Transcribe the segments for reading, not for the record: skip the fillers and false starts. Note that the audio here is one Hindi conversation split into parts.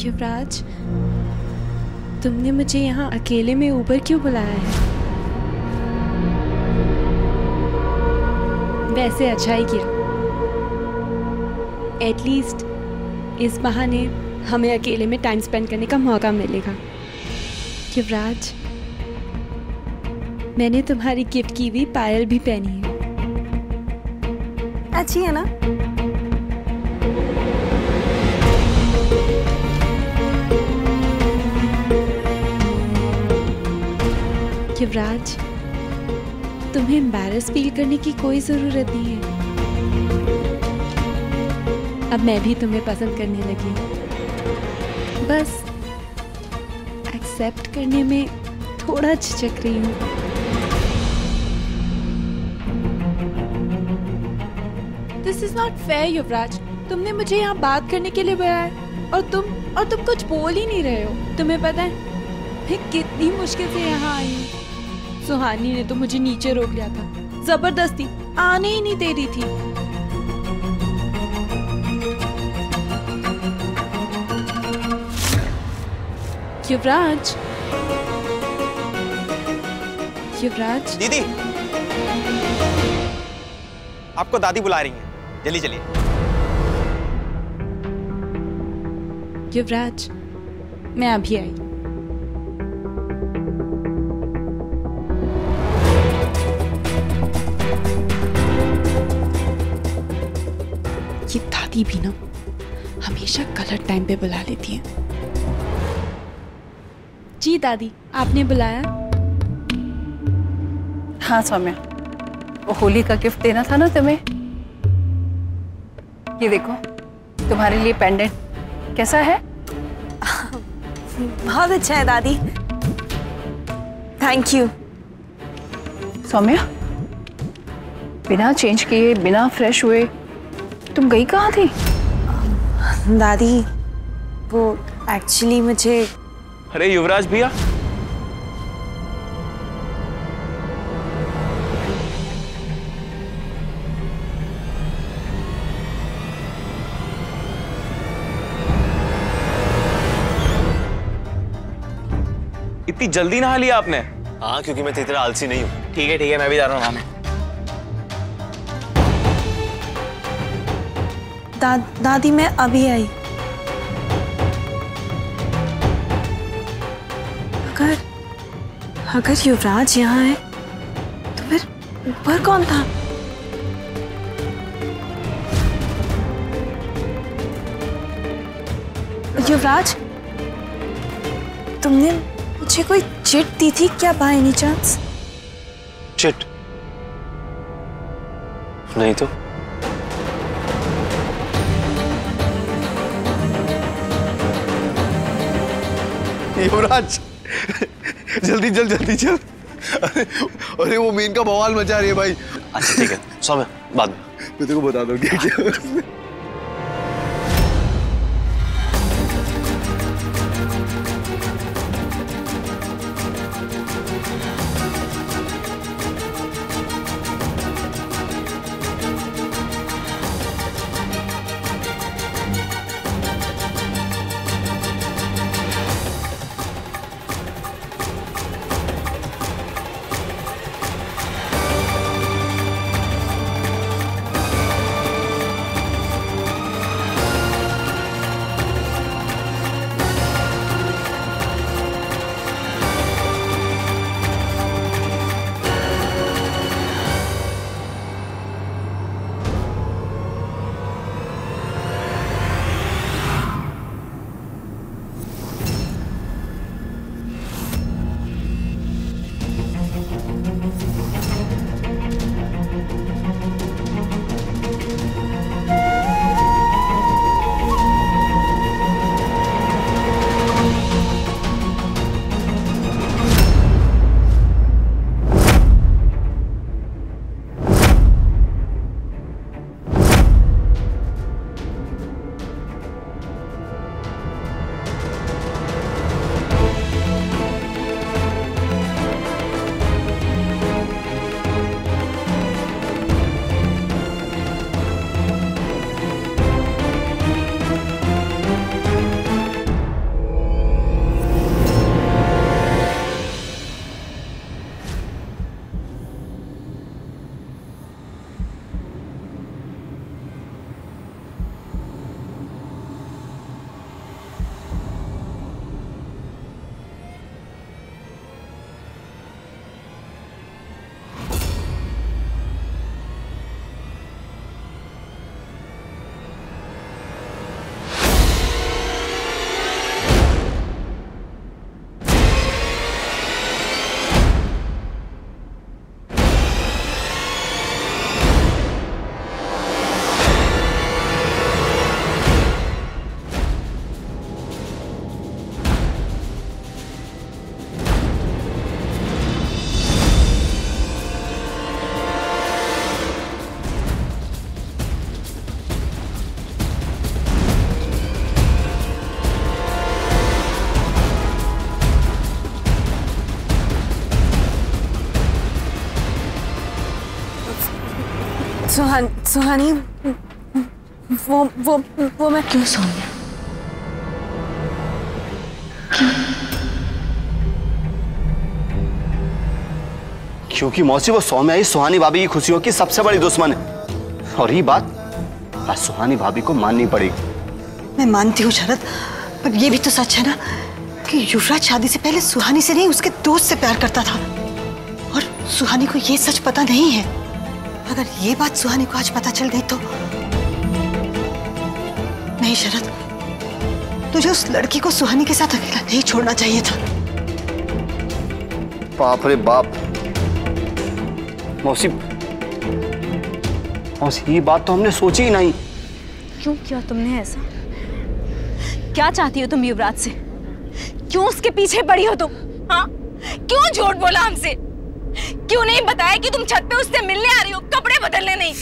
युवराज, तुमने मुझे यहाँ अकेले में ऊपर क्यों बुलाया है? वैसे अच्छा ही किया। एटलीस्ट इस बहाने हमें अकेले में टाइम स्पेंड करने का मौका मिलेगा। युवराज, मैंने तुम्हारी गिफ्ट की हुई पायल भी पहनी है। अच्छी है ना? युवराज, तुम्हें एम्बैरस फील करने की कोई जरूरत नहीं है। अब मैं भी तुम्हें पसंद करने लगी हूँ। बस एक्सेप्ट करने में थोड़ा झिझक रही हूँ। दिस इज नॉट फेयर युवराज। तुमने मुझे यहाँ बात करने के लिए बुलाया और तुम कुछ बोल ही नहीं रहे हो। तुम्हें पता है मैं कितनी मुश्किल से यहाँ आई हूँ। सुहानी ने तो मुझे नीचे रोक लिया था, जबरदस्ती आने ही नहीं दे रही थी। युवराज, युवराज। दीदी, आपको दादी बुला रही हैं, जल्दी चलिए। युवराज, मैं अभी आई। ये दादी भी ना हमेशा गलत टाइम पे बुला लेती है। जी दादी, आपने बुलाया? हाँ सौम्या, वो होली का गिफ्ट देना था ना तुम्हें। ये देखो, तुम्हारे लिए पेंडेंट कैसा है? बहुत अच्छा है दादी, थैंक यू। सौम्या, बिना चेंज किए, बिना फ्रेश हुए तुम गई कहाँ थी? दादी, वो एक्चुअली मुझे। अरे युवराज भैया, इतनी जल्दी नहा लिया आपने? हाँ, क्योंकि मैं तेरी तरह आलसी नहीं हूँ। ठीक है, मैं भी जा रहा हूँ नहाने। दादी, मैं अभी आई। अगर युवराज यहाँ है तो फिर ऊपर कौन था? युवराज, तुमने मुझे कोई चिट दी थी क्या बाय एनी चांस? चिट? नहीं तो। युवराज, जल्दी चल। अरे वो मीन का बवाल मचा रही है भाई। अच्छा ठीक है, सौम्या बाद में मैं तेरे को बता दूं क्या। सुहानी वो मैं क्यों सौम्या? क्योंकि मौसी वो सौम्या ही सुहानी भाभी की खुशियों की सबसे बड़ी दुश्मन है और ये बात आज सुहानी भाभी को माननी पड़ेगी। मैं मानती हूँ शरद, पर ये भी तो सच है ना कि युवराज शादी से पहले सुहानी से नहीं उसके दोस्त से प्यार करता था और सुहानी को ये सच पता नहीं है। अगर ये बात सुहानी को आज पता चल गई तो नहीं शरद, तुझे उस लड़की को सुहानी के साथ अकेला नहीं छोड़ना चाहिए था। बाप रे बाप, मौसी ये बात तो हमने सोची ही नहीं। क्यों किया तुमने ऐसा? क्या चाहती हो तुम युवराज से? क्यों उसके पीछे पड़ी हो तुम? हाँ, क्यों झूठ बोला हमसे? क्यों नहीं बताया कि तुम छत पे उससे मिलने आ रही हो, कपड़े बदलने नहीं?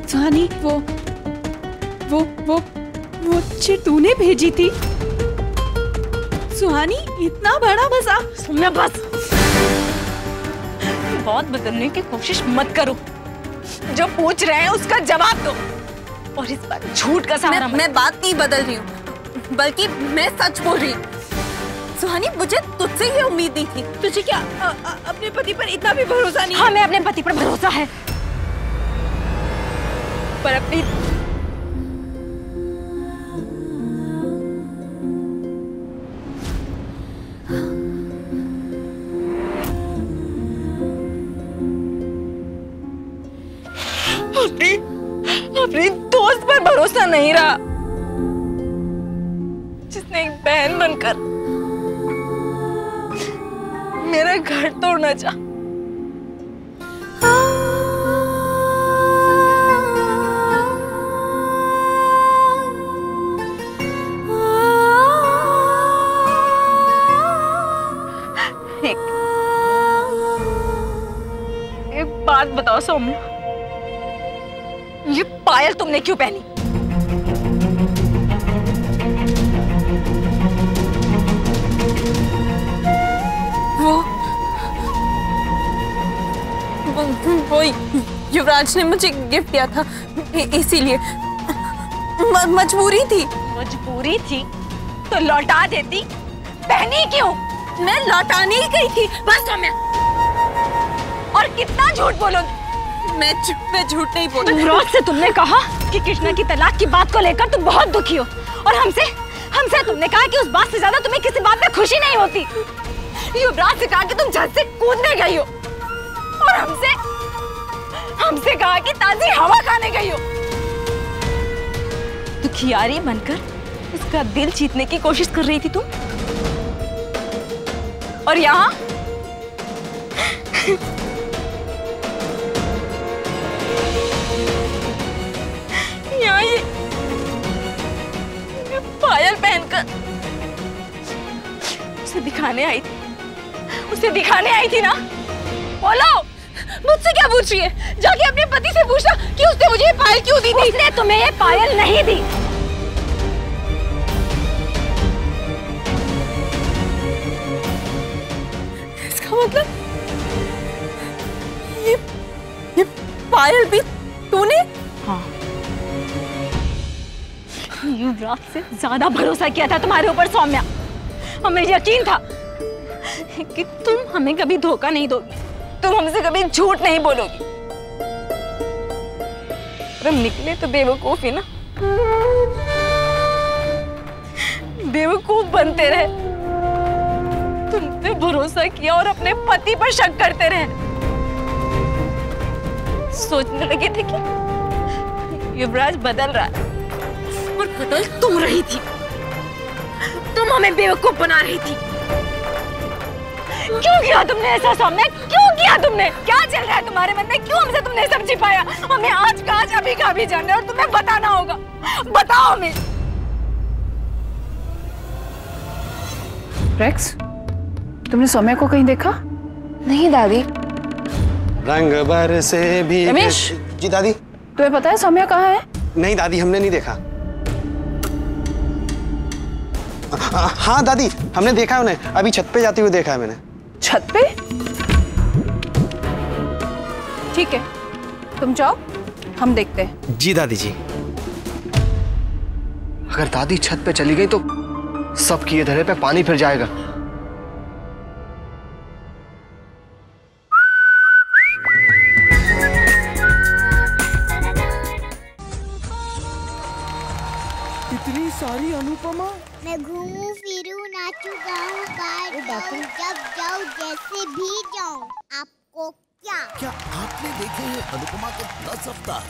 सुहानी वो चिट तूने भेजी थी? सुहानी इतना बड़ा बसा? सुनना बस, बहुत बदलने की कोशिश मत करो। जो पूछ रहे हैं उसका जवाब दो और इस बार झूठ का सहारा मत। मैं बात नहीं बदल रही हूँ, बल्कि मैं सच बोल रही हूँ। सुहानी, मुझे तुझसे ये उम्मीद नहीं थी। तुझे क्या अपने पति पर इतना भी भरोसा नहीं? हाँ, मैं अपने पति पर भरोसा है, पर अपनी अपनी दोस्त पर भरोसा नहीं रहा, जिसने एक बहन बनकर मेरा घर तोड़ना चाहा। एक बात बताओ सौम्या, ये पायल तुमने क्यों पहनी? वो युवराज ने मुझे गिफ्ट दिया था, इसीलिए मजबूरी थी। मजबूरी थी तो लौटा देती, पहनी क्यों? मैं लौटाने ही गई थी बस। सौम्या, और कितना झूठ बोलोगी? मैं झूठ नहीं बोल रही। युवराज से तुमने कहा कि कृष्णा की तलाक की बात को लेकर तुम बहुत दुखी हो, और हमसे तुमने कहा कि उस बात से ज्यादा तुम्हें किसी बात में खुशी नहीं होती। युवराज से कहा कि तुम छत से कूदने गई हो, और हमसे कहा कि ताजी हवा खाने गई हो। दुखियारी बनकर उसका दिल जीतने की कोशिश कर रही थी तुम, और यहाँ ये पायल पहनकर उसे दिखाने आई थी ना? बोलो, मुझसे क्या पूछ रही है? जाके अपने पति से पूछना कि उसने मुझे ये पायल क्यों दी थी। उसने तुम्हें ये पायल नहीं दी। इसका मतलब ये पायल भी तूने? हाँ, युवराज से ज्यादा भरोसा किया था तुम्हारे ऊपर सौम्या। हमें यकीन था कि तुम हमें कभी धोखा नहीं दोगी, तुम हमसे कभी झूठ नहीं बोलोगी। पर हम निकले तो बेवकूफ ही ना, बेवकूफ बनते रहे। तुम पे भरोसा किया और अपने पति पर शक करते रहे। सोचने लगे थे कि युवराज बदल रहा है, और बदल तुम रही थी। तुम हमें बेवकूफ बना रही थी। क्यों किया तुमने ऐसा सौम्या? क्यों किया तुमने? क्या चल रहा है तुम्हारे मन में? क्यों हमसे तुमने सब छिपाया? हमें आज का आज, अभी का अभी जानना है, और तुम्हें बताना होगा। बताओ हमें। रेक्स, तुमने सौम्या को कहीं देखा? नहीं दादी। रंग भर से भी। रमेश, जी दादी। तुम्हें पता है सौम्या कहाँ है? नहीं दादी, हमने नहीं देखा। हाँ दादी, हमने देखा है उन्हें, अभी छत पे जाते हुए देखा है मैंने। छत पे? ठीक है, तुम जाओ, हम देखते हैं। जी दादी जी। अगर दादी छत पे चली गई तो सबकी ये धरे पे पानी फिर जाएगा। इतनी सारी अनुपमा। मैं घूमूं फिरूं नाचूं गाऊं गाऊं जब जाऊं जैसे भी जाऊं। आपको क्या क्या आपने देखे हैं अनुपमा के 10 अवतार?